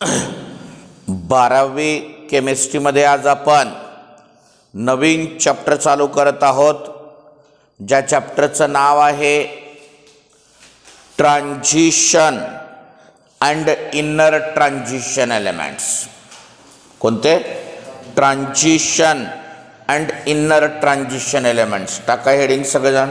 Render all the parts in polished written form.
12वी केमिस्ट्रीमध्ये आज आपण नवीन चॅप्टर चालू करत आहोत, ज्या चॅप्टरचं नाव आहे transition and inner transition elements. कोणते? Transition and inner transition elements. टाका हेडिंग सगळेजण.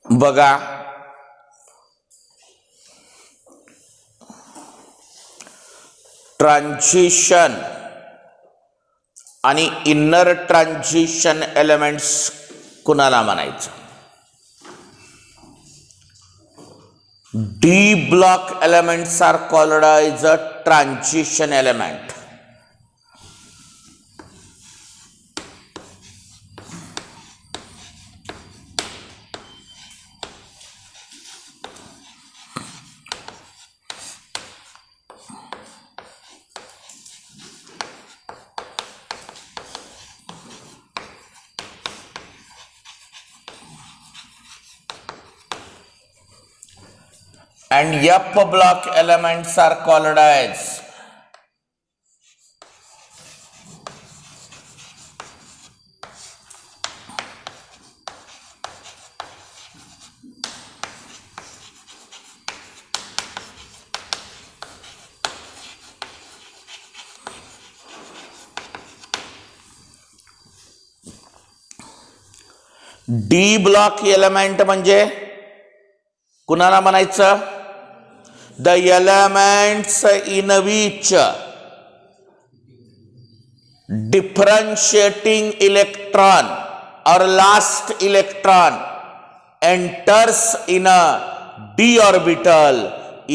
बघा, ट्रान्झिशन आणि इनर ट्रान्झिशन एलिमेंट्स कुणाला म्हणायचं? D block elements are called as a transition element. And F block elements are called as D block element म्हणजे कुणाला म्हणायचं? The elements in which differentiating electron or last electron enters in a d orbital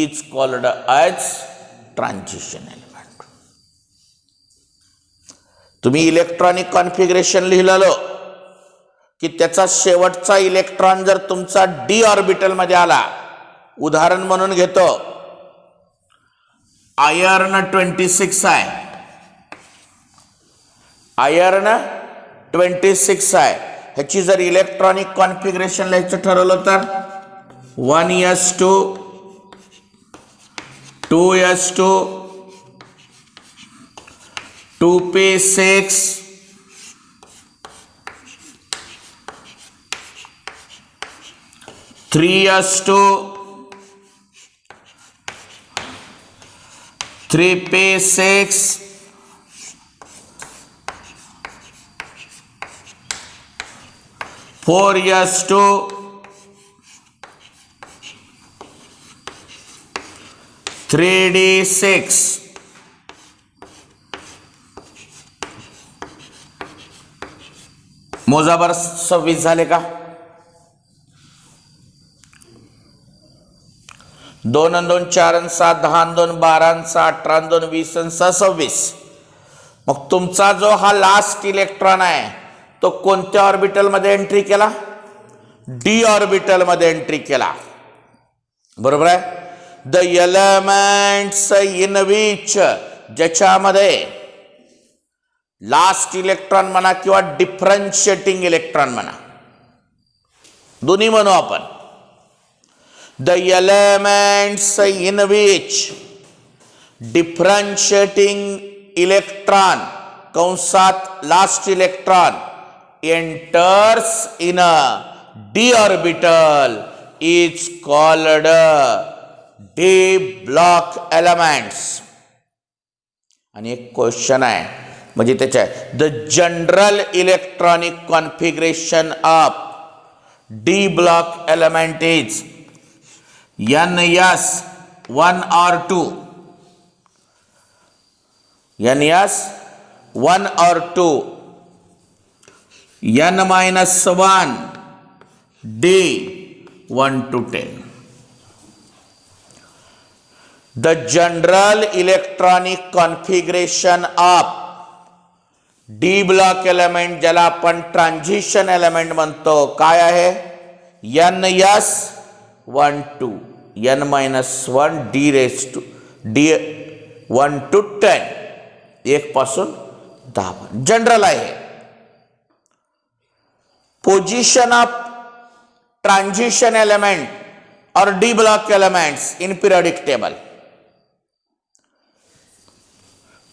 is called as transition element. तुम्ही electronic configuration लिहिलेलं की त्याचा शेवटचा electron जर तुमचा डी ऑर्बिटल मध्ये आला, उदाहरण म्हणून घेतो, आयर्न 26 आहे, आयर्न 26 आहे, ह्याची जर इलेक्ट्रॉनिक कॉन्फिगरेशन लिहायचं ठरवलं तर 1s2 2s2 2p6 3s2 3p6 4s2 3d6 मोजाबर 26 झाले का? 2 आणि 2 4 आणि 7 10 आणि 2 12 आणि 6 18 आणि 2 20 आणि 6 26. मग तुमचा जो हा लास्ट इलेक्ट्रॉन आहे तो कोणत्या ऑर्बिटल मध्ये एंट्री केला? डी ऑर्बिटल मध्ये एंट्री केला. बरोबर आहे. द एलिमेंट्स इन विच, ज्याच्यामध्ये लास्ट इलेक्ट्रॉन म्हणा किंवा डिफरन्शिएटिंग इलेक्ट्रॉन म्हणा, दोन्ही म्हणू आपण. The elements in which differentiating electron कंसात last electron enters in a d orbital is called d block elements. आणि एक क्वेश्चन आहे, म्हणजे त्याच्या the general electronic configuration of d block element is NS 1 or 2, NS 1 or 2, n minus 1 d 1 to 10. The general electronic configuration of D block element ज्याला आपण transition element म्हणतो काय आहे? NS12 n minus 1 d raised to d 1 to 10 1 पासून 10 general आहे. Position of transition element और D block elements in periodic table.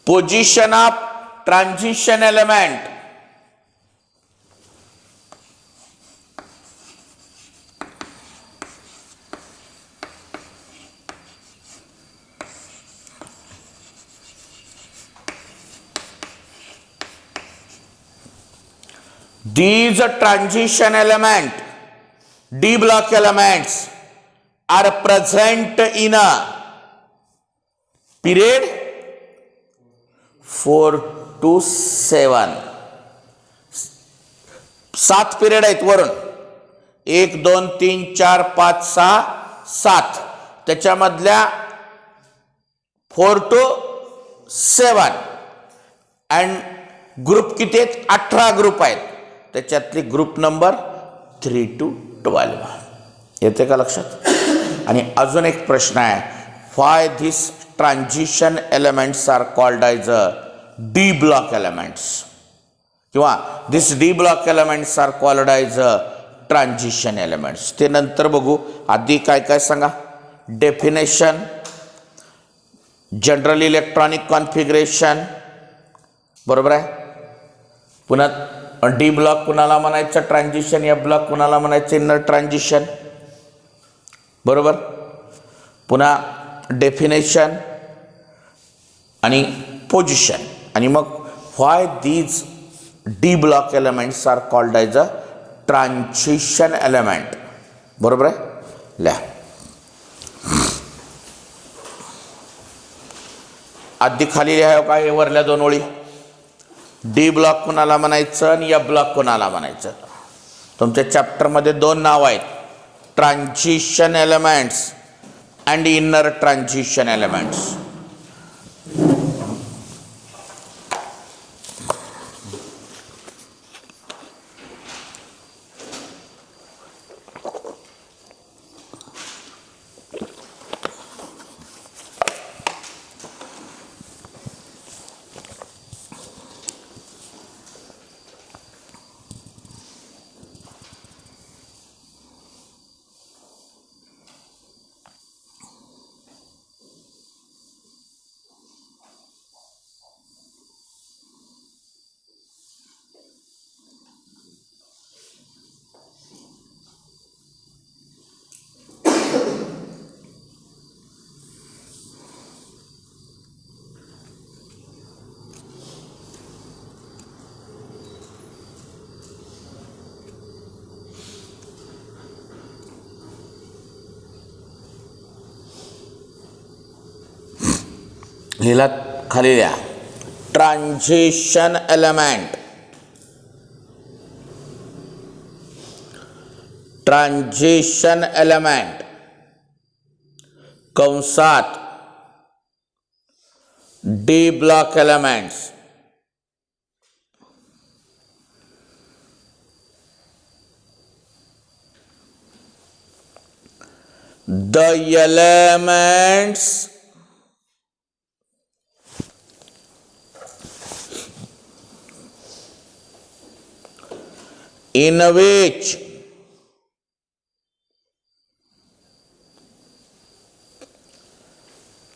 Position of transition element these transition element D block elements are present in a period 4 to 7. 7 period आहेत वरून 1 2 3 4 5 6 7 त्याच्यामधल्या 4 to 7 and group किती आहेत? 18 group आहेत. त्याच्यातली group number 3 to 12. येते का लक्षात? आणि अजून एक प्रश्न आहे, why this transition elements are called as a D block elements किंवा this D block elements are called as transition elements. ते नंतर बघू. आधी काय काय सांगा. डेफिनेशन, जनरल इलेक्ट्रॉनिक कॉन्फिगरेशन, बरोबर आहे. पुन्हा D ब्लॉक कुणाला म्हणायचं ट्रान्झिशन, F ब्लॉक कुणाला म्हणायचं इनर ट्रान्झिशन, बरोबर. पुन्हा डेफिनेशन आणि पोजिशन आणि मग why these D block elements are called as a transition element, बरोबर आहे. लिहा. आधी खाली लिहा काय वरल्या 2 ओळी. D ब्लॉक कोणाला म्हणायचं आणि F ब्लॉक कोणाला म्हणायचं. तुमच्या चॅप्टरमध्ये 2 नाव आहेत, transition elements and inner transition elements. लिहिला खाली लिहा. ट्रान्झिशन एलिमेंट, ट्रान्झिशन एलिमेंट कंसात D block elements the elements in which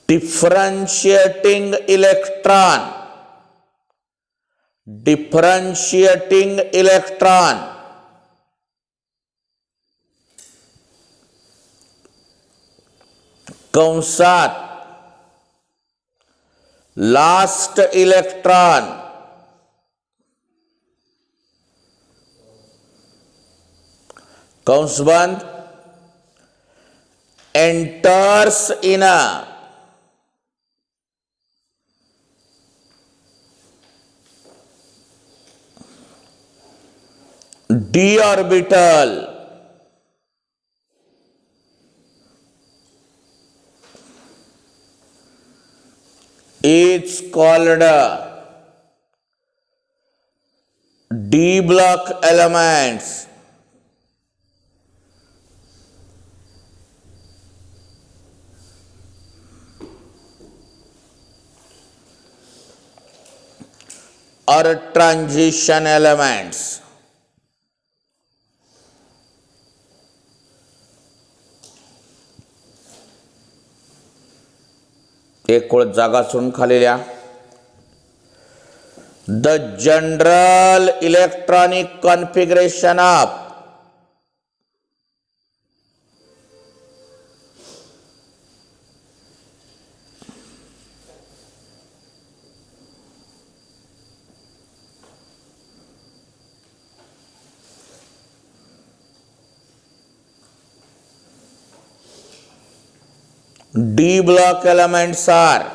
differentiating electron कंसात लास्ट इलेक्ट्रॉन कंस बंद enters in a d orbital is called d block elements. Or transition elements. एक ओळ जागा सोडून खाली लिहा. The general electronic configuration of D block elements are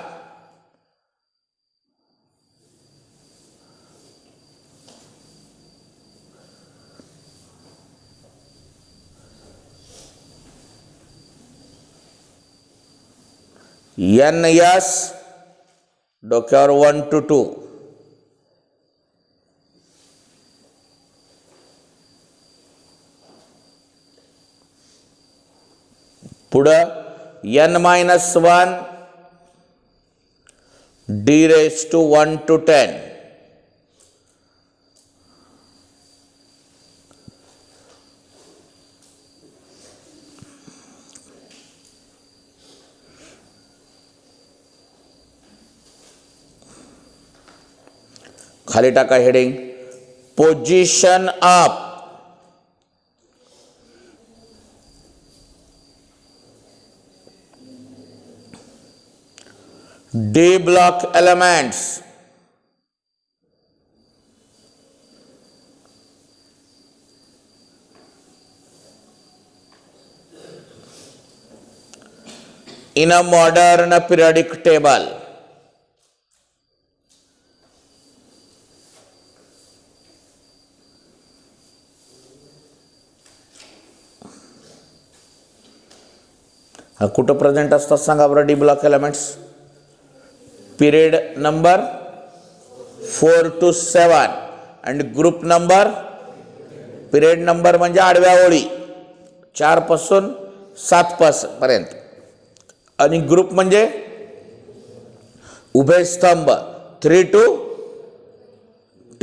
NS डोक्यावर 1 to 2, पुढं n-1 d raised to 1 to 10. खाली टाका heading position up D block elements. In a modern periodic table. कुठं प्रेझेंट असतात सांगा बरं D block elements. Period number 4 to 7 आणि group number period number म्हणजे आडव्या ओळी 4 पासून 7 पर्यंत आणि ग्रुप म्हणजे उभे स्तंभ 3 to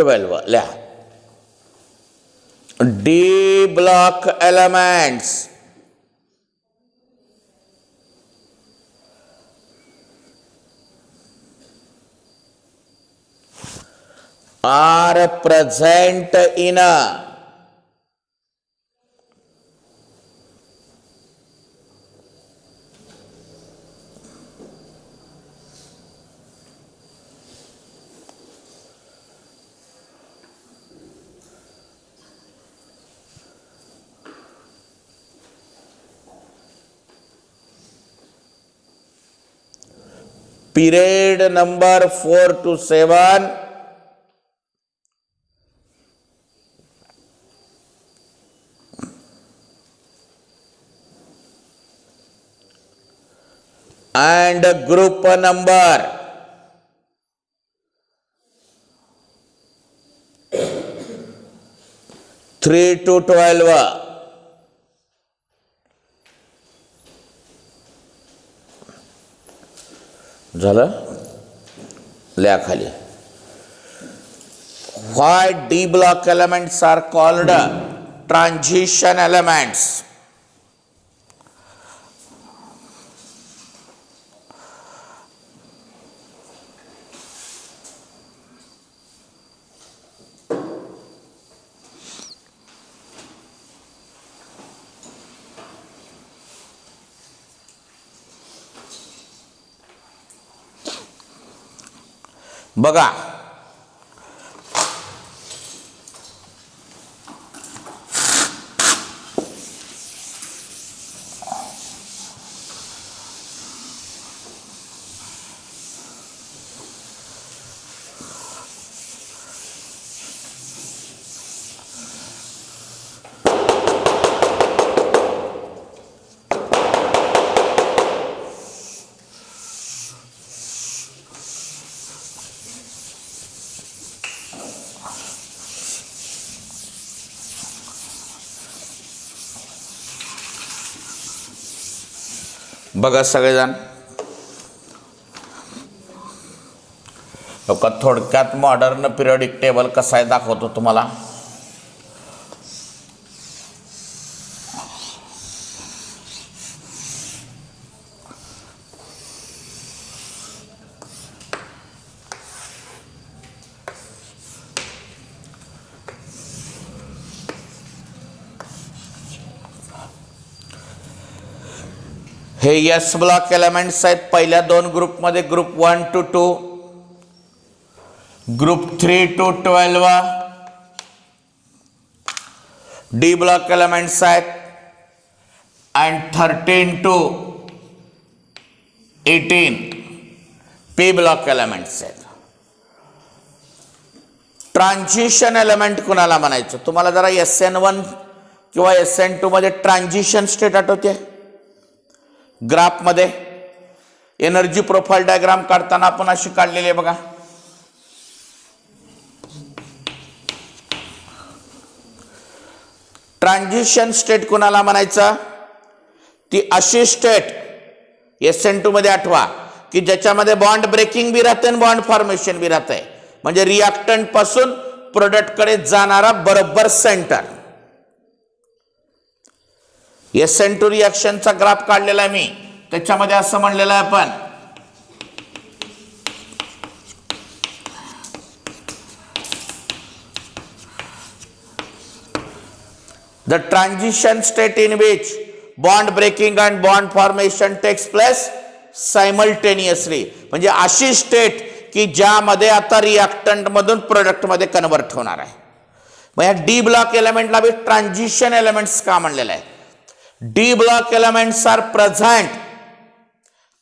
12. लिहा D block elements are present in a period number 4 to 7 and group number 3 to 12. झालं लिहा खाली. Why D block elements are called transition elements? बघा बघा सगळेजण, थोडक्यात मॉडर्न पिरियडिक टेबल कसा आहे दाखवतो तुम्हाला. हे एस ब्लॉक एलिमेंट्स आहेत पहिल्या दोन ग्रुपमध्ये, group 1 to 2, group 3 to 12. D block elements आहेत and 13 to 18 P block elements आहेत. ट्रान्झिशन एलिमेंट कुणाला म्हणायचं? तुम्हाला जरा SN1 किंवा SN2 मध्ये ट्रान्झिशन स्टेट आठवते? ग्राफमध्ये एनर्जी प्रोफाईल डायग्राम काढताना आपण अशी काढलेली आहे बघा. ट्रान्झिशन स्टेट कुणाला म्हणायचं? ती अशी स्टेट SN2 मध्ये आठवा की ज्याच्यामध्ये बॉन्ड ब्रेकिंग बी राहते आणि बॉन्ड फॉर्मेशन बी राहते, म्हणजे रिॲक्टंट पासून प्रोडक्ट कडे जाणारा बरोबर सेंटर. SN2 रिॲक्शनचा ग्राफ काढलेला आहे मी, त्याच्यामध्ये असं म्हणलेलं आहे आपण, the transition state in which bond breaking and bond formation takes place simultaneously, म्हणजे अशी स्टेट की ज्यामध्ये आता रिॲक्टंट मधून प्रोडक्ट मध्ये कन्वर्ट होणार आहे. मग या डी ब्लॉक एलिमेंटला बी ट्रान्झिशन एलिमेंट्स का म्हणलेलं आहे? D block elements are present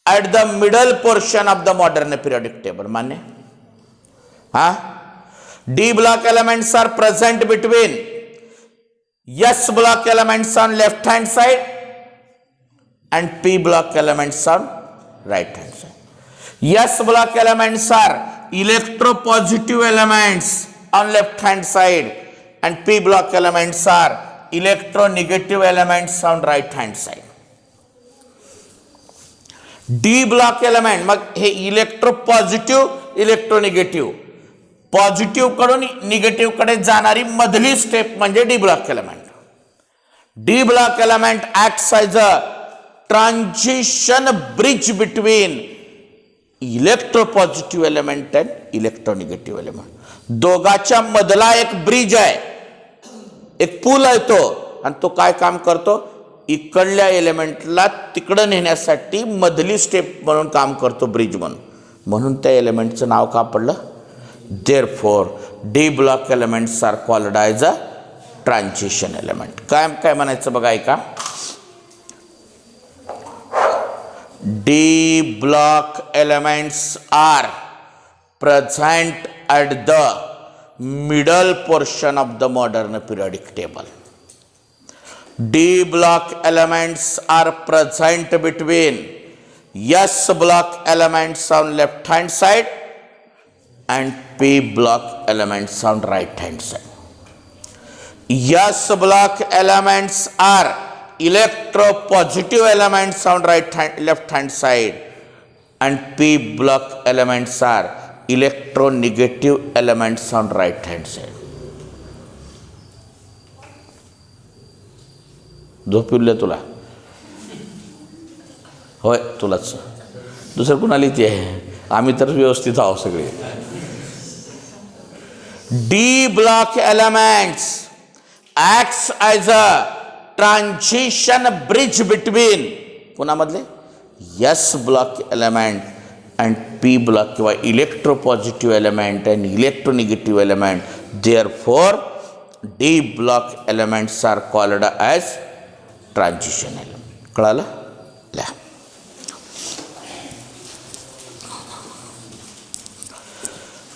at the middle portion of the modern periodic table. मान्य? हाँ? D block elements are present between S block elements on left hand side and P block elements on right hand side. S block elements are electropositive elements on left hand side and P block elements are electronegative elements on right hand side. D block element मग हे electropositive electronegative, positive कडून negative कडे जाणारी मधली step म्हणजे D block element. D block element acts as a transition bridge between electropositive element and electronegative element. दोघांच्या मधला एक ब्रिज आहे, एक पूल आहे तो, आणि तो काय काम करतो? इकडल्या एलिमेंटला तिकडं नेण्यासाठी मधली स्टेप म्हणून काम करतो, ब्रिज म्हणून. म्हणून त्या एलिमेंटचं नाव का पडलं? Therefore D block elements are called as a transition element. काय काय म्हणायचं बघा ऐका. D block elements are present at the middle portion of the modern periodic table. D block elements are present between S block elements on left hand side and P block elements on right hand side. S block elements are electropositive elements on left hand side and P block elements are electronegative elements on right hand side. झोप येऊले तुला? होय तुलाच, दुसरं कुणाला ती आहे? आम्ही तर व्यवस्थित आहोत सगळे. D block elements acts as a transition bridge between कुणामधले? S block element and P block किंवा electropositive element and electronegative element. Therefore, D block elements are called as transition element. कळालं? लिहा.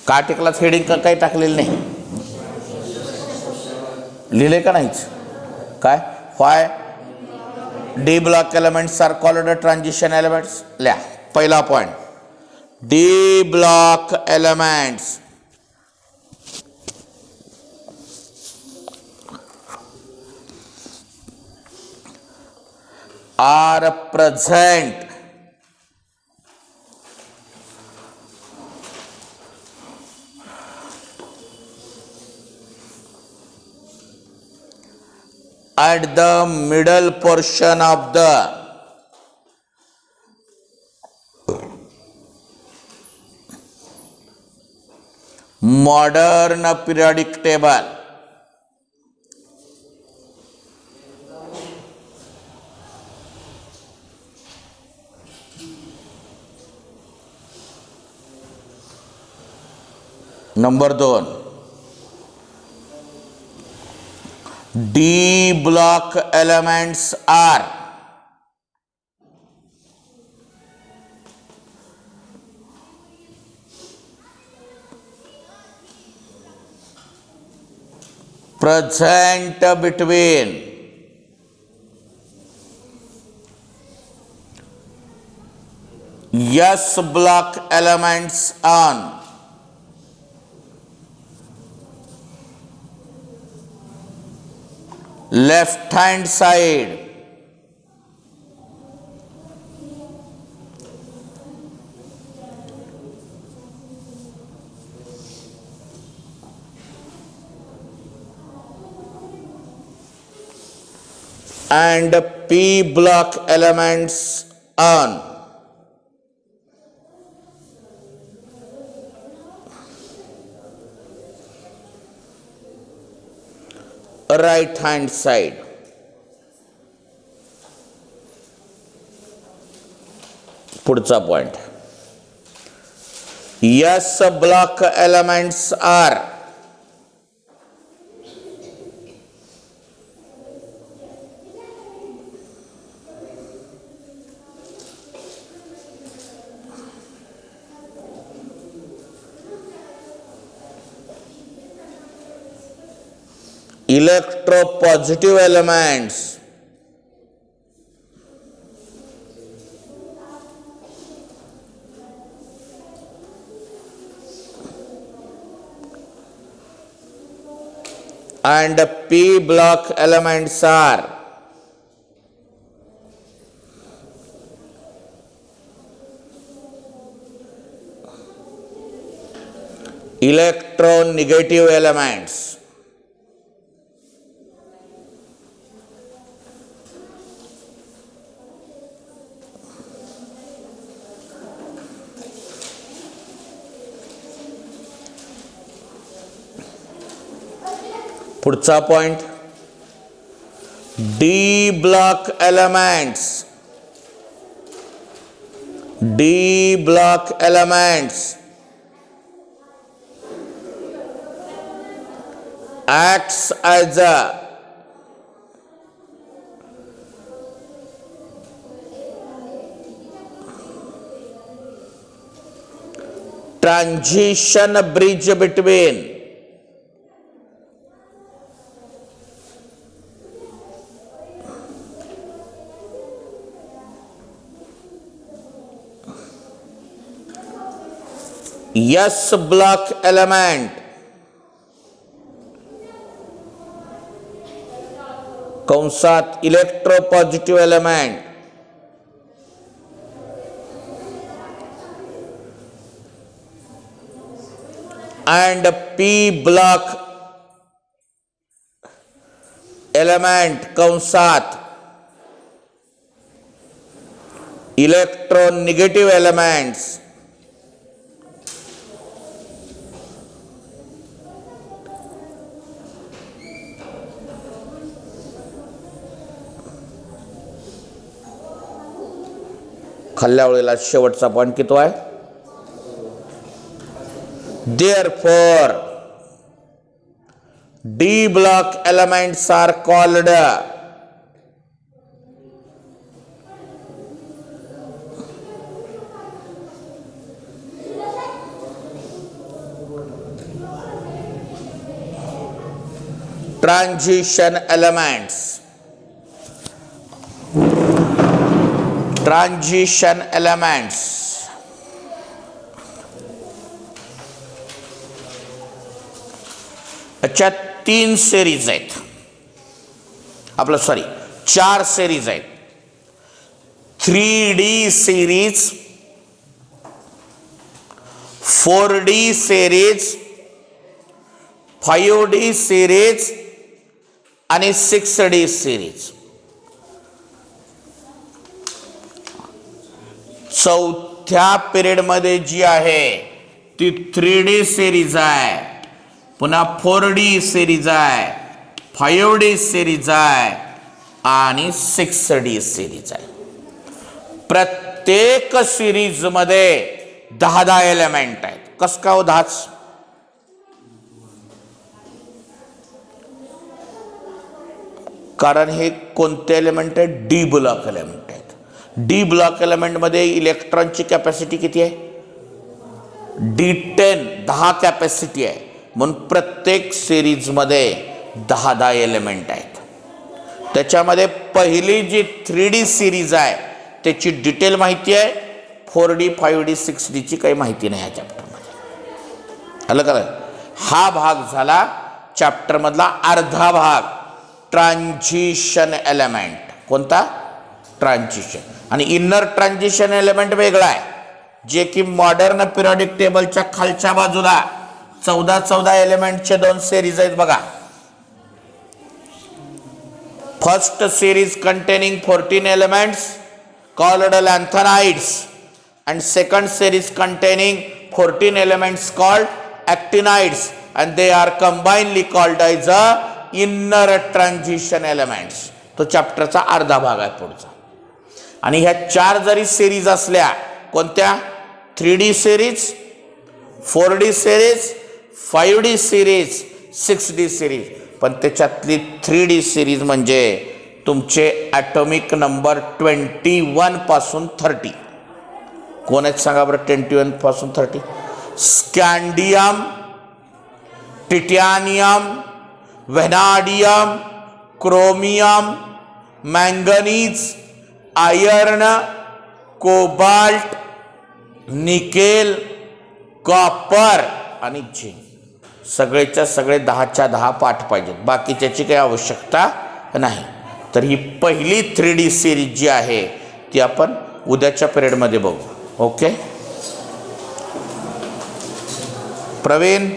का टेकलाच हेडिंग का काही टाकलेलं नाही? लिहिले का नाहीच? काय? Why D block elements are called transition elements? लिहा. पहिला point, D block elements are present at the middle portion of the modern periodic table. Number 2, D block elements are present between S block elements on left hand side and P block elements on right hand side. पुढचा point, S block elements are electropositive elements and P block elements are electronegative elements. पुढचा point, D block elements acts as a transition bridge between S block element कंसात electropositive element and P block element कंसात electronegative elements खाल्ल्या वेळेला शेवटचा point किती आहे? Therefore, D block elements are called transition elements. Transition elements. अच्छा 3 series आहेत आपलं, सॉरी 4 सेरीज आहेत. 3D series, 4D series, 5D series आणि 6D सिरीज. चौथ्या पिरियडमध्ये जी आहे ती 3D सिरीज आहे, पुन्हा 4D सिरीज आहे, 5D सिरीज आहे आणि 6D सिरीज आहे. प्रत्येक सिरीजमध्ये 10 एलिमेंट आहेत. कस का हो 10? कारण हे कोणते एलिमेंट आहेत? डी ब्लॉक एलिमेंट आहेत. डी ब्लॉक एलिमेंट मध्ये इलेक्ट्रॉनची कॅपॅसिटी किती आहे? D10 10 कॅपॅसिटी आहे. म्हणून प्रत्येक सिरीजमध्ये 10 एलिमेंट आहेत. त्याच्यामध्ये पहिली जी 3D सिरीज आहे त्याची डिटेल माहिती आहे. 4D 5D 6D ची काही माहिती नाही या चॅप्टरमध्ये. आलं का? हा भाग झाला चॅप्टर मधला अर्धा भाग, ट्रान्झिशन एलिमेंट. कोणता? ट्रान्झिशन. आणि इनर ट्रान्झिशन एलिमेंट वेगळा आहे, जे की मॉडर्न पिरियडिक टेबलच्या खालच्या बाजूला 14 एलिमेंटचे 2 सिरीज आहेत बघा. First series containing 14 elements called lanthanides and second series containing 14 elements called actinides, and they are combinedly called as a inner transition elements. तो चॅप्टरचा अर्धा भाग आहे पुढचा. आणि ह्या 4 जरी सिरीज असल्या, कोणत्या? 3D series, 4D series, 5D series, 6D series, पण त्याच्यातली 3D सिरीज म्हणजे तुमचे ॲटॉमिक नंबर 21 पासून 30. कोण आहेत सांगा बरं? 21 पासून 30. Scandium, titanium, vanadium, chromium, manganese, iron, cobalt, nickel, copper आणि झिंक. सगळेच्या सगळे 10च्या 10 पाठ पाहिजेत, बाकीच्याची काही आवश्यकता नाही. तर ही पहिली 3D सिरीज जी आहे ती आपण उद्याच्या पिरियडमध्ये बघू. ओके प्रवीण?